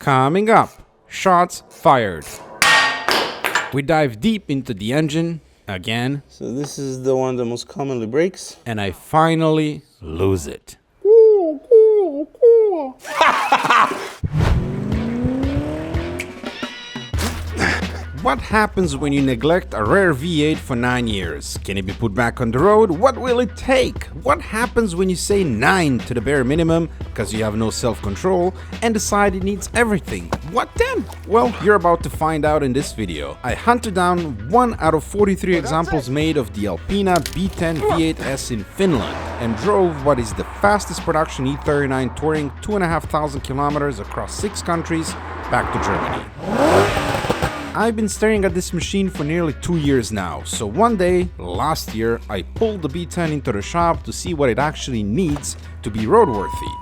Coming up, shots fired. We dive deep into the engine again. So this is the one that most commonly breaks. And I finally lose it. What happens when you neglect a rare V8 for 9 years? Can it be put back on the road? What will it take? What happens when you say 9 to the bare minimum because you have no self-control and decide it needs everything? What then? Well, you're about to find out in this video. I hunted down 1 out of 43 examples made of the Alpina B10 V8S in Finland and drove what is the fastest production E39 touring 2,500 kilometers across 6 countries back to Germany. I've been staring at this machine for nearly 2 years now, so one day, last year, I pulled the B10 into the shop to see what it actually needs to be roadworthy.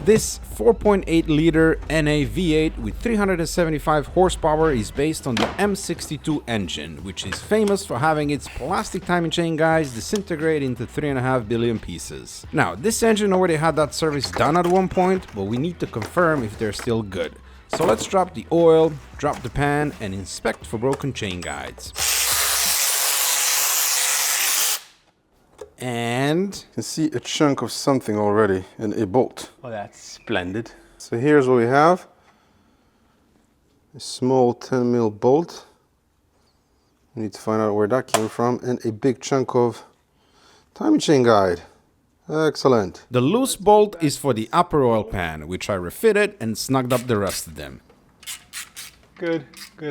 This 4.8-liter NA V8 with 375 horsepower is based on the M62 engine, which is famous for having its plastic timing chain guides disintegrate into 3.5 billion pieces. Now, this engine already had that service done at one point, but we need to confirm if they're still good. So let's drop the oil, drop the pan, and inspect for broken chain guides. And You can see a chunk of something already in a bolt. oh, that's splendid. So here's what we have. A small 10mm bolt. We need to find out where that came from. And a big chunk of timing chain guide. Excellent. The loose bolt is for the upper oil pan, which I refitted and snugged up the rest of them. Good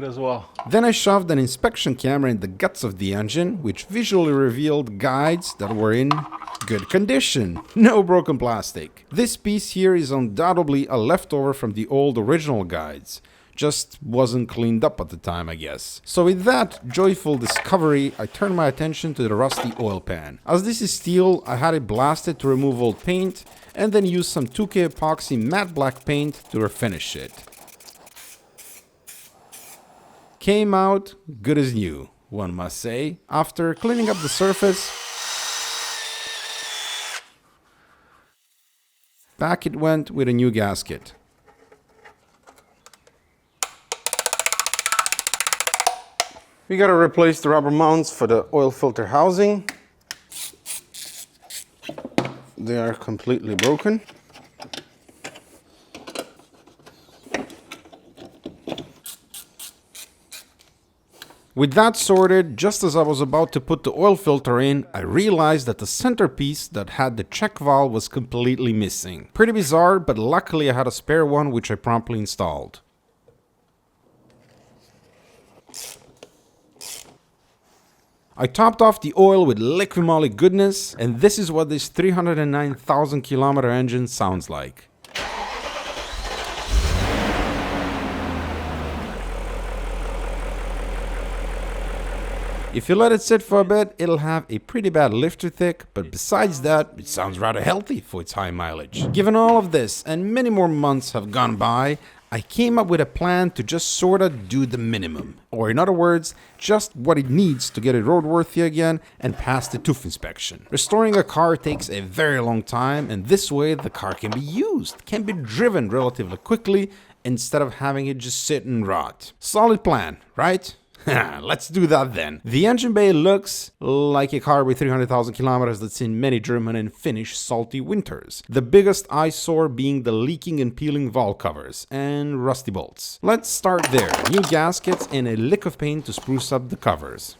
as well. Then I shoved an inspection camera in the guts of the engine, which visually revealed guides that were in good condition. No broken plastic. This piece here is undoubtedly a leftover from the old original guides. Just wasn't cleaned up at the time, I guess. So with that joyful discovery, I turned my attention to the rusty oil pan. As this is steel, I had it blasted to remove old paint and then used some 2K epoxy matte black paint to refinish it. Came out good as new, one must say. After cleaning up the surface, back it went with a new gasket. We gotta replace the rubber mounts for the oil filter housing. They are completely broken. With that sorted, just as I was about to put the oil filter in, I realized that the centerpiece that had the check valve was completely missing. Pretty bizarre, but luckily I had a spare one which I promptly installed. I topped off the oil with liquid moly goodness, and this is what this 309,000 kilometer engine sounds like. If you let it sit for a bit, it'll have a pretty bad lifter thick, but besides that, it sounds rather healthy for its high mileage. Given all of this, and many more months have gone by, I came up with a plan to just sorta do the minimum. Or in other words, just what it needs to get it roadworthy again and pass the tooth inspection. Restoring a car takes a very long time, and this way the car can be used, can be driven relatively quickly, instead of having it just sit and rot. Solid plan, right? Let's do that then. The engine bay looks like a car with 300,000 kilometers that's seen many German and Finnish salty winters. The biggest eyesore being the leaking and peeling valve covers and rusty bolts. Let's start there. New gaskets and a lick of paint to spruce up the covers.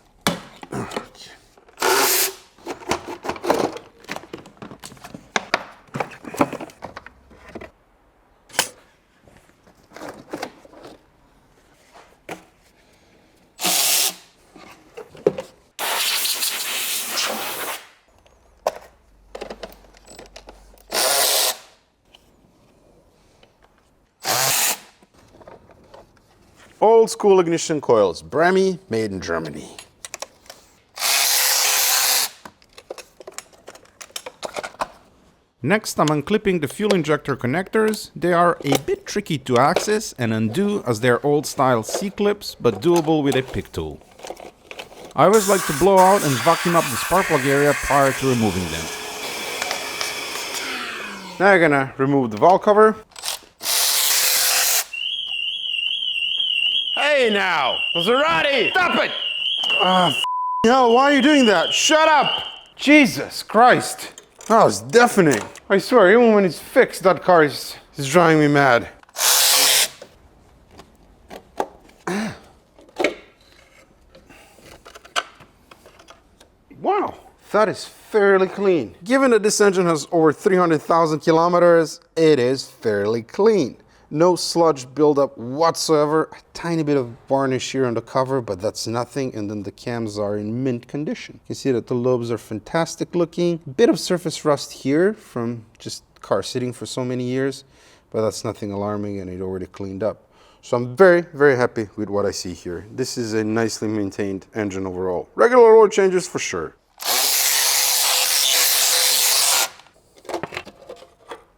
Old school ignition coils, Bremmy, made in Germany. Next, I'm unclipping the fuel injector connectors. They are a bit tricky to access and undo as they're old style C-clips, but doable with a pick tool. I always like to blow out and vacuum up the spark plug area prior to removing them. Now you're gonna remove the valve cover. Hey now, Maserati, stop it! No, why are you doing that? Shut up! Jesus Christ. That was deafening. I swear, even when it's fixed, that car is driving me mad. Wow, that is fairly clean. Given that this engine has over 300,000 kilometers, it is fairly clean. No sludge buildup whatsoever. A tiny bit of varnish here on the cover, but that's nothing. And then the cams are in mint condition. You can see that the lobes are fantastic looking. Bit of surface rust here from just car sitting for so many years, but that's nothing alarming and it already cleaned up. So I'm very, very happy with what I see here. This is a nicely maintained engine overall. Regular oil changes for sure.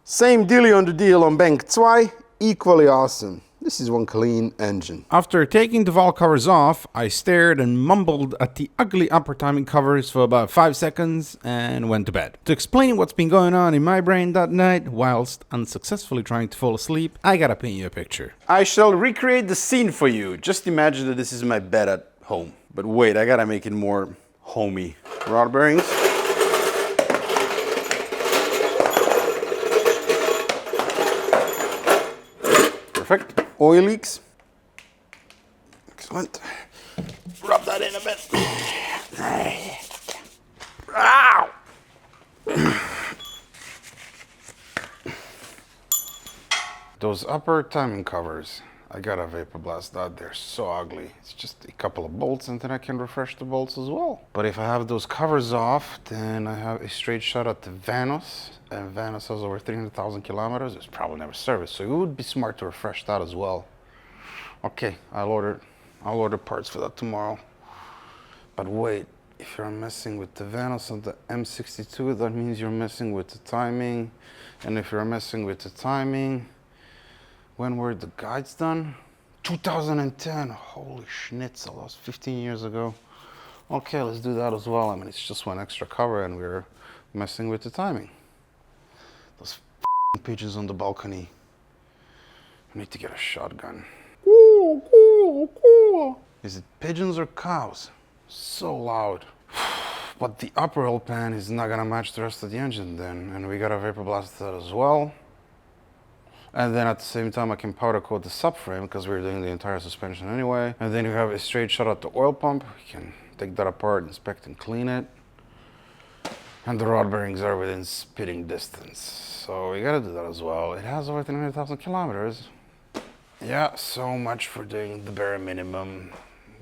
Same dealie on the deal on Bank 2, equally awesome. This is one clean engine. After taking the valve covers off, I stared and mumbled at the ugly upper timing covers for about 5 seconds and went to bed. To explain what's been going on in my brain that night, whilst unsuccessfully trying to fall asleep, I gotta paint you a picture. I shall recreate the scene for you. Just imagine that this is my bed at home. But wait, I gotta make it more homey. Rod bearings. Perfect. Oil leaks. Excellent. Rub that in a bit. Ow! Those upper timing covers, I gotta vapor blast that. They're so ugly. It's just a couple of bolts and then I can refresh the bolts as well. But if I have those covers off, then I have a straight shot at the Vanos. And Vanos has over 300,000 kilometers. It's probably never serviced, so it would be smart to refresh that as well. Okay, I'll order parts for that tomorrow. But wait, if you're messing with the Vanos on the M62, that means you're messing with the timing. And if you're messing with the timing, when were the guides done? 2010. Holy schnitzel, that was 15 years ago. Okay, let's do that as well. I mean, it's just one extra cover and we're messing with the timing. Those pigeons on the balcony. I need to get a shotgun. Is it pigeons or cows? So loud. But the upper oil pan is not gonna match the rest of the engine then, and we gotta vapor blast that as well. And then at the same time I can powder coat the subframe because we're doing the entire suspension anyway. And then you have a straight shot at the oil pump. You can take that apart, inspect and clean it. And the rod bearings are within spitting distance. So we gotta do that as well. It has over 300,000 kilometers. Yeah, so much for doing the bare minimum.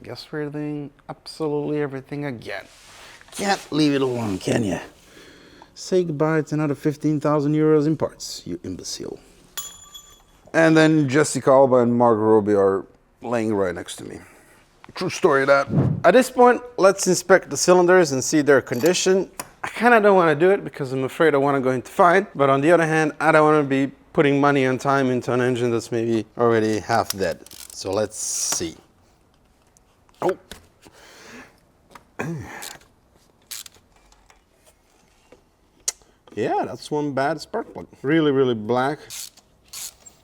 Guess we're doing absolutely everything again. Can't leave it alone, can you? Say goodbye to another 15,000 euros in parts, you imbecile. And then Jessica Alba and Margot Robbie are laying right next to me. True story, that. At this point, let's inspect the cylinders and see their condition. I kind of don't want to do it because I'm afraid I want to go into fine. But on the other hand, I don't want to be putting money and time into an engine that's maybe already half dead. So let's see. Oh. Yeah, that's one bad spark plug. Really, really black.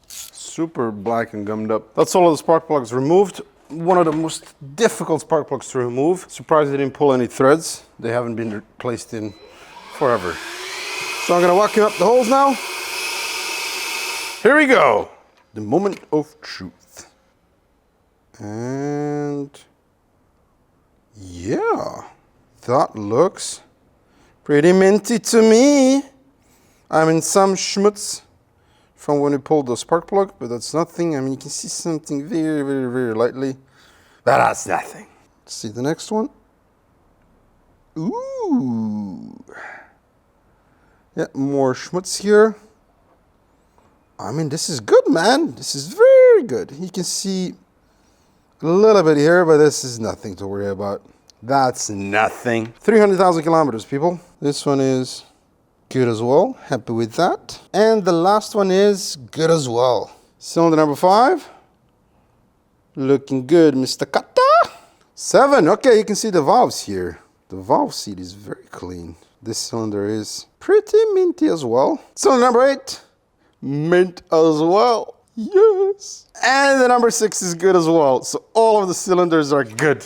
Super black and gummed up. That's all of the spark plugs removed. One of the most difficult spark plugs to remove. Surprised they didn't pull any threads. They haven't been replaced in forever. So I'm gonna vacuum up the holes now. Here we go. The moment of truth. And yeah, that looks pretty minty to me. I mean, some schmutz from when we pulled the spark plug, but that's nothing. I mean, you can see something very, very, very lightly, but that's nothing. Let's see the next one. Ooh. Yeah, more schmutz here. I mean, this is good, man. This is very good. You can see a little bit here, but this is nothing to worry about. That's nothing. 300,000 kilometers, people. This one is good as well. Happy with that. And the last one is good as well. Cylinder number 5. Looking good, Mr. Kata. 7. Okay, you can see the valves here. The valve seat is very clean. This cylinder is pretty minty as well. Cylinder number 8, mint as well. Yes. And the number 6 is good as well. So all of the cylinders are good.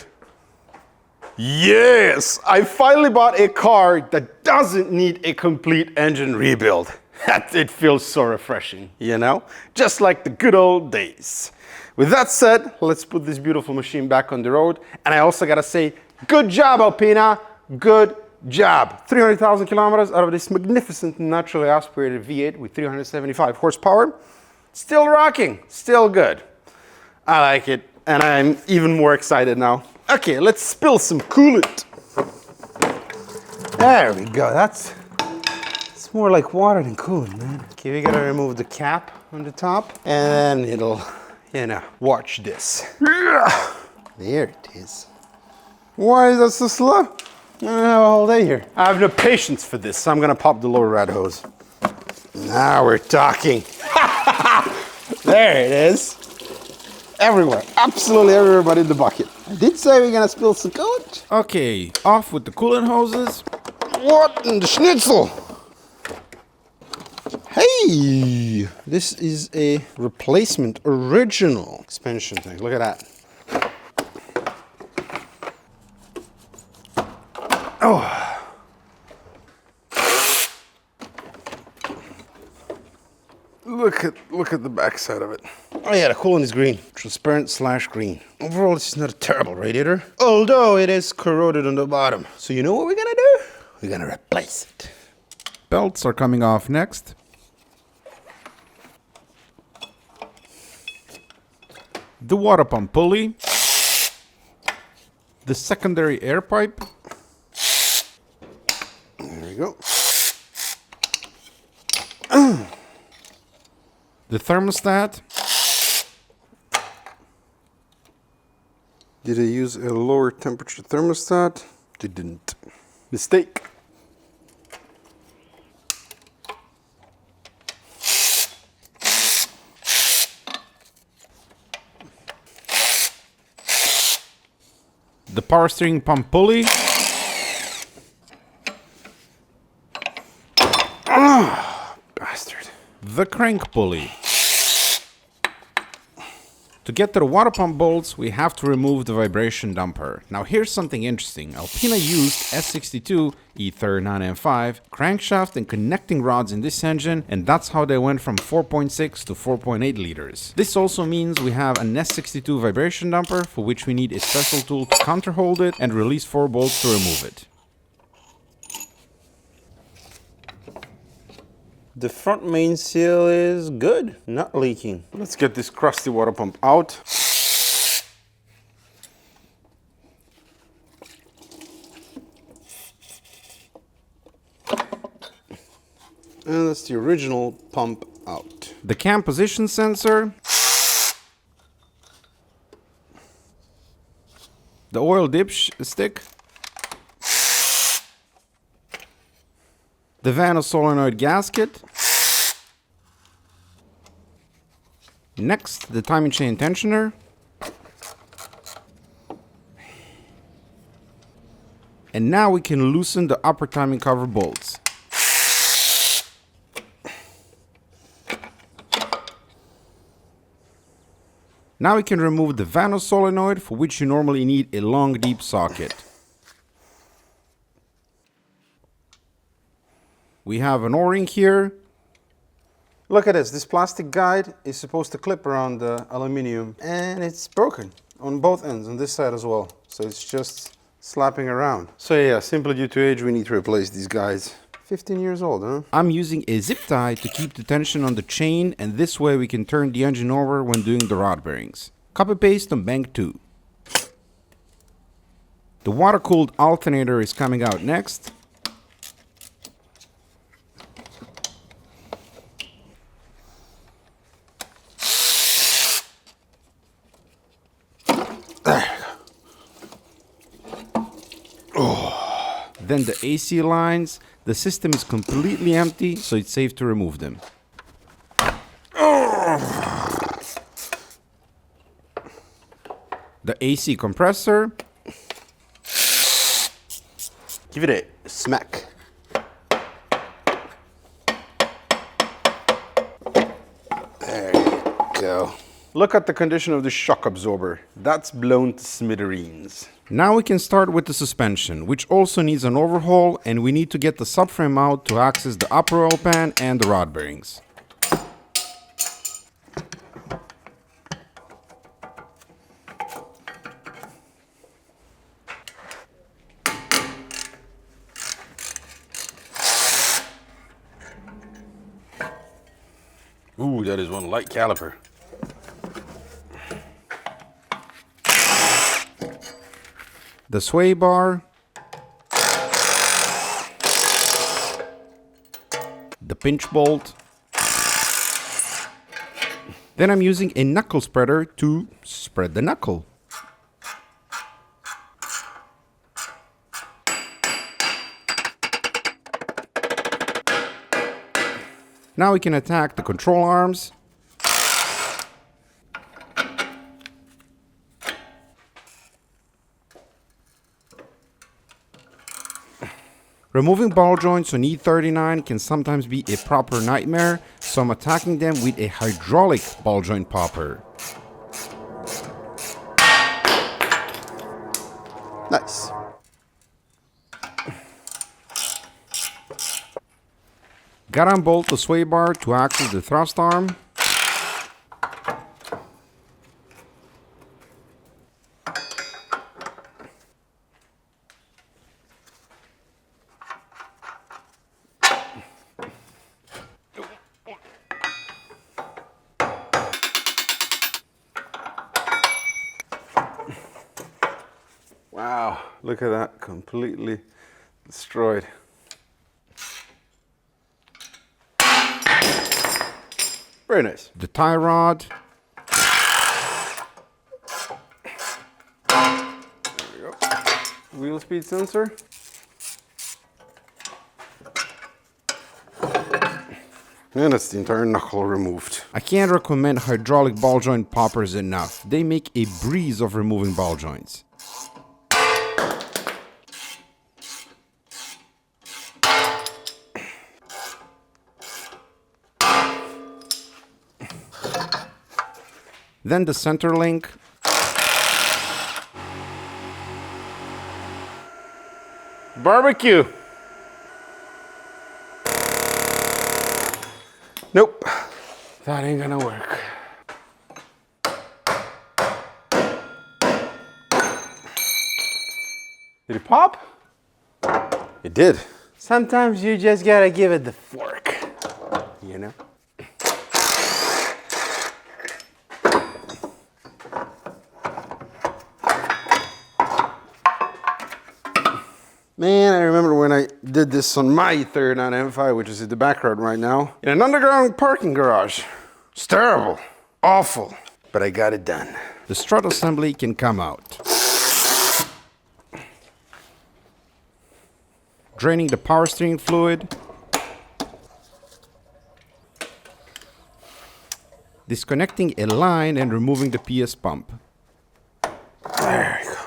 Yes, I finally bought a car that doesn't need a complete engine rebuild. It feels so refreshing, you know? Just like the good old days. With that said, let's put this beautiful machine back on the road. And I also gotta say, good job, Alpina. Good job. 300,000 kilometers out of this magnificent naturally aspirated V8 with 375 horsepower. Still rocking, still good. I like it, and I'm even more excited now. Okay, let's spill some coolant. There we go, it's more like water than coolant, man. Okay, we gotta remove the cap on the top, and then it'll, you know, watch this. There it is. Why is that so slow? I don't have a whole day here. I have no patience for this, so I'm gonna pop the lower rat hose. Now we're talking. There it is. Everywhere, absolutely everywhere but in the bucket. I did say we're gonna spill some coolant. Okay, off with the coolant hoses. What in the schnitzel? Hey, this is a replacement original expansion tank. Look at that. Oh. Look at the back side of it. Oh yeah, the coolant is green. Transparent/green. Overall, this is not a terrible radiator, although it is corroded on the bottom. So you know what we're gonna do? We're gonna replace it. Belts are coming off next. The water pump pulley. The secondary air pipe. There we go. The thermostat. Did I use a lower temperature thermostat? They didn't. Mistake. The power steering pump pulley. Bastard. The crank pulley. To get to the water pump bolts, we have to remove the vibration damper. Now here's something interesting. Alpina used S62 E39 M5 crankshaft and connecting rods in this engine, and that's how they went from 4.6 to 4.8 liters. This also means we have an S62 vibration damper, for which we need a special tool to counterhold it and release 4 bolts to remove it. The front main seal is good, not leaking. Let's get this crusty water pump out. And that's the original pump out. The cam position sensor. The oil dip stick. The Vanos solenoid gasket. Next, the timing chain tensioner. And now we can loosen the upper timing cover bolts. Now we can remove the Vanos solenoid, for which you normally need a long deep socket. We have an O-ring here. Look at this. This plastic guide is supposed to clip around the aluminium, and it's broken on both ends, on this side as well. So it's just slapping around. So yeah, simply due to age, we need to replace these guides. 15 years old, huh? I'm using a zip tie to keep the tension on the chain, and this way we can turn the engine over when doing the rod bearings. Copy paste on bank 2. The water-cooled alternator is coming out next. Then the AC lines. The system is completely empty, so it's safe to remove them. The AC compressor. Give it a smack. There you go. Look at the condition of the shock absorber. That's blown to smithereens. Now we can start with the suspension, which also needs an overhaul, and we need to get the subframe out to access the upper oil pan and the rod bearings. Ooh, that is one light caliper. The sway bar, the pinch bolt. Then I'm using a knuckle spreader to spread the knuckle. Now we can attack the control arms. Removing ball joints on E39 can sometimes be a proper nightmare, so I'm attacking them with a hydraulic ball joint popper. Nice. Gotta unbolt the sway bar to access the thrust arm. Wow, look at that, completely destroyed. Very nice. The tie rod. There we go. Wheel speed sensor. And that's the entire knuckle removed. I can't recommend hydraulic ball joint poppers enough. They make a breeze of removing ball joints. Then the center link. Barbecue. Nope, that ain't gonna work. Did it pop? It did. Sometimes you just gotta give it the fork, you know? Man, I remember when I did this on my E39 M5, which is in the back road right now, in an underground parking garage. It's terrible, awful, but I got it done. The strut assembly can come out. Draining the power steering fluid. Disconnecting a line and removing the PS pump. There you go.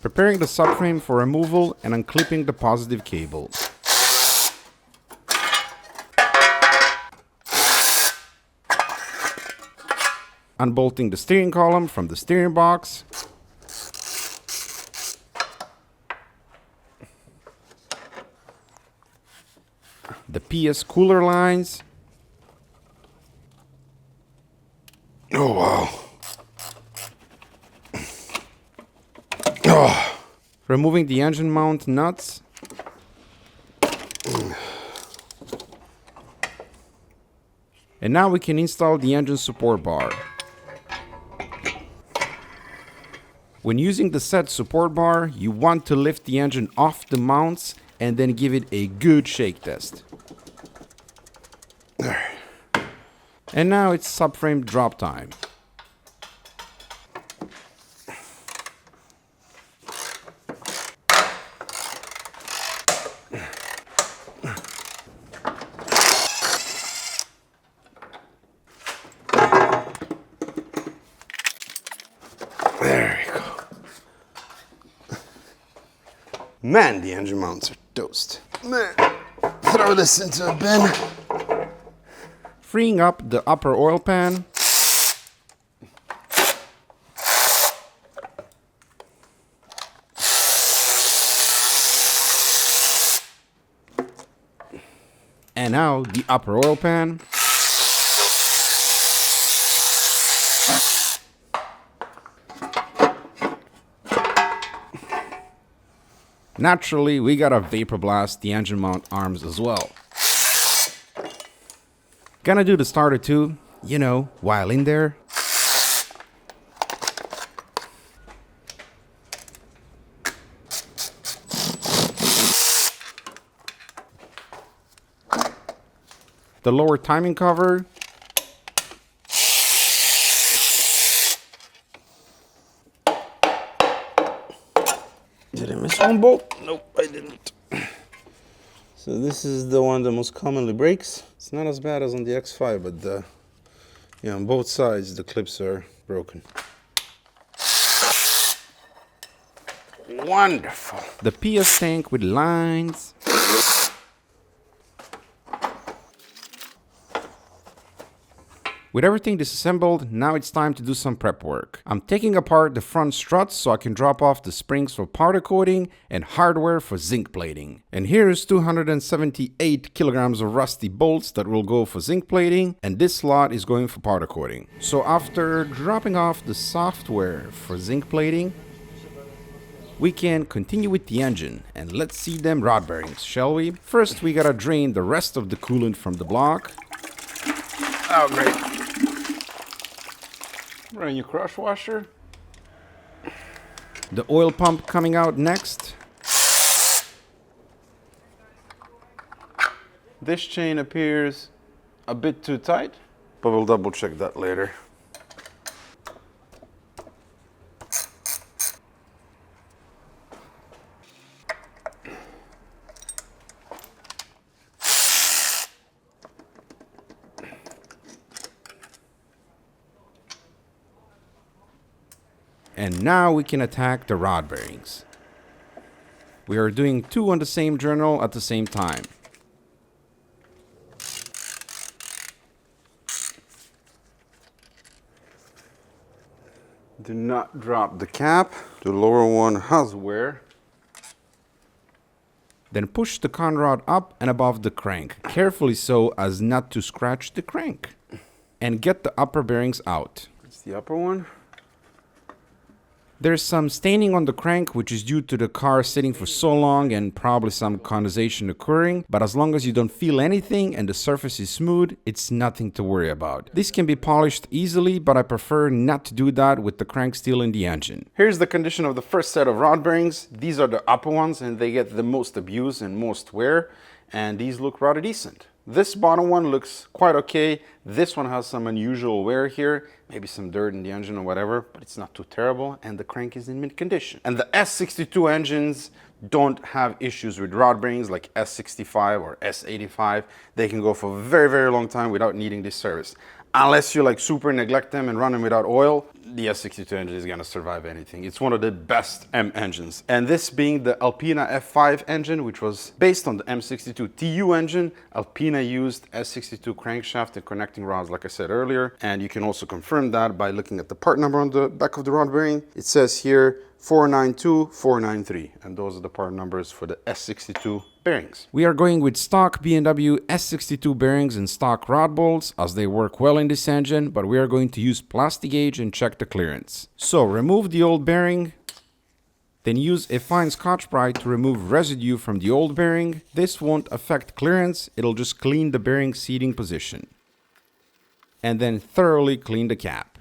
Preparing the subframe for removal and unclipping the positive cable. Unbolting the steering column from the steering box. The PS cooler lines. Oh, wow. Oh. Removing the engine mount nuts. And now we can install the engine support bar. When using the set support bar, you want to lift the engine off the mounts and then give it a good shake test. There. And now it's subframe drop time. There you go. Man, the engine mounts are toast. Man, throw this into a bin. Freeing up the upper oil pan. And now the upper oil pan. Naturally, we gotta vapor blast the engine mount arms as well. Gonna do the starter too, you know, while in there. The lower timing cover. Did I miss one bolt? Nope, I didn't. So this is the one that most commonly breaks. It's not as bad as on the X5, but yeah, on both sides the clips are broken. Wonderful. The PS tank with lines. With everything disassembled, now it's time to do some prep work. I'm taking apart the front struts so I can drop off the springs for powder coating and hardware for zinc plating. And here's 278 kilograms of rusty bolts that will go for zinc plating, and this slot is going for powder coating. So after dropping off the software for zinc plating, we can continue with the engine, and let's see them rod bearings, shall we? First, we gotta drain the rest of the coolant from the block. Oh, great. Running your crush washer. The oil pump coming out next. This chain appears a bit too tight, but we'll double check that later. And now we can attack the rod bearings. We are doing 2 on the same journal at the same time. Do not drop the cap. The lower one has wear. Then push the conrod up and above the crank, carefully so as not to scratch the crank. And get the upper bearings out. It's the upper one. There's some staining on the crank, which is due to the car sitting for so long and probably some condensation occurring, but as long as you don't feel anything and the surface is smooth, it's nothing to worry about. This can be polished easily, but I prefer not to do that with the crank still in the engine. Here's the condition of the first set of rod bearings. These are the upper ones and they get the most abuse and most wear, and these look rather decent. This bottom one looks quite okay. This one has some unusual wear here, maybe some dirt in the engine or whatever, but it's not too terrible, and the crank is in mint condition. And the S62 engines don't have issues with rod bearings like S65 or S85. They can go for a very, very long time without needing this service. Unless you like super neglect them and run them without oil, the S62 engine is gonna survive anything. It's one of the best M engines. And this being the Alpina F5 engine, which was based on the M62 TU engine, Alpina used S62 crankshaft and connecting rods, like I said earlier. And you can also confirm that by looking at the part number on the back of the rod bearing. It says here 492493, and those are the part numbers for the S62 bearings. We are going with stock B&W S62 bearings and stock rod bolts as they work well in this engine, but we are going to use plastic gauge and check the clearance. So remove the old bearing, then use a fine Scotch-Brite to remove residue from the old bearing. This won't affect clearance, it'll just clean the bearing seating position. And then thoroughly clean the cap.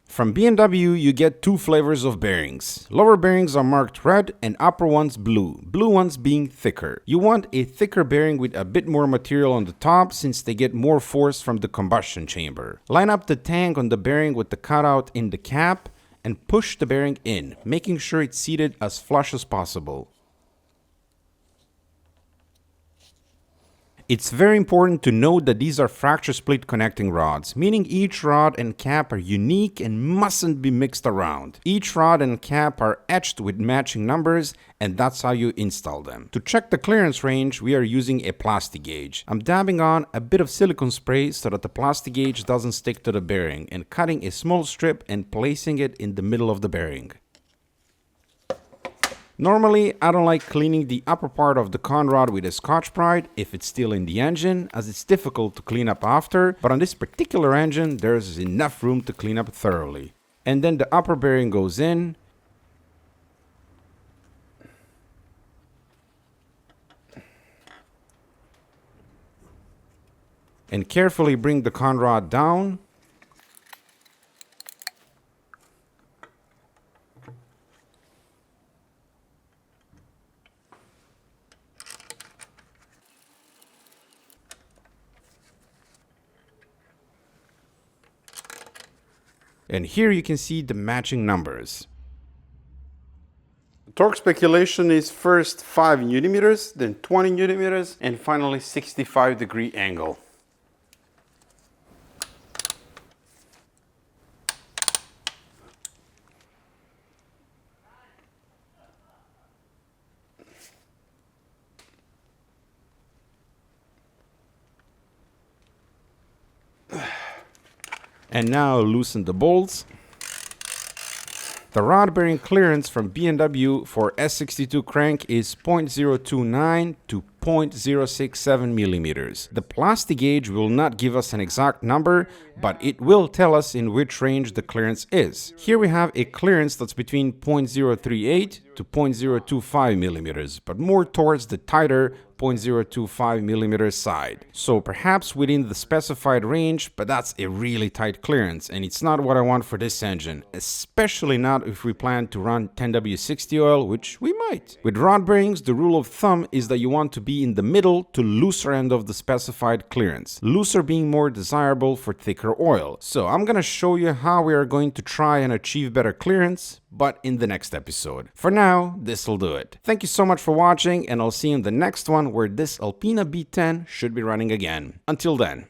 From B&W, you get 2 flavors of bearings. Lower bearings are marked red and upper ones blue, blue ones being thicker. You want a thicker bearing with a bit more material on the top since they get more force from the combustion chamber. Line up the tank on the bearing with the cutout in the cap and push the bearing in, making sure it's seated as flush as possible. It's very important to note that these are fracture split connecting rods, meaning each rod and cap are unique and mustn't be mixed around. Each rod and cap are etched with matching numbers, and that's how you install them. To check the clearance range, we are using a plastic gauge. I'm dabbing on a bit of silicone spray so that the plastic gauge doesn't stick to the bearing, and cutting a small strip and placing it in the middle of the bearing. Normally, I don't like cleaning the upper part of the con rod with a Scotch-Brite if it's still in the engine, as it's difficult to clean up after, but on this particular engine, there's enough room to clean up thoroughly. And then the upper bearing goes in, and carefully bring the con rod down. And here you can see the matching numbers. Torque speculation is first 5 newton-meters, then 20 newton-meters, and finally 65-degree angle. And now loosen the bolts. The rod bearing clearance from B&W for S62 crank is 0.029 to 0.067 millimeters. The plastic gauge will not give us an exact number, but it will tell us in which range the clearance is. Here we have a clearance that's between 0.038 to 0.025 millimeters, but more towards the tighter 0.025 millimeter side. So perhaps within the specified range, but that's a really tight clearance, and it's not what I want for this engine, especially not if we plan to run 10W60 oil, which we might. With rod bearings, the rule of thumb is that you want to be in the middle to looser end of the specified clearance, looser being more desirable for thicker oil. So I'm gonna show you how we are going to try and achieve better clearance, but in the next episode. For now, this'll do it. Thank you so much for watching, and I'll see you in the next one where this Alpina B10 should be running again. Until then.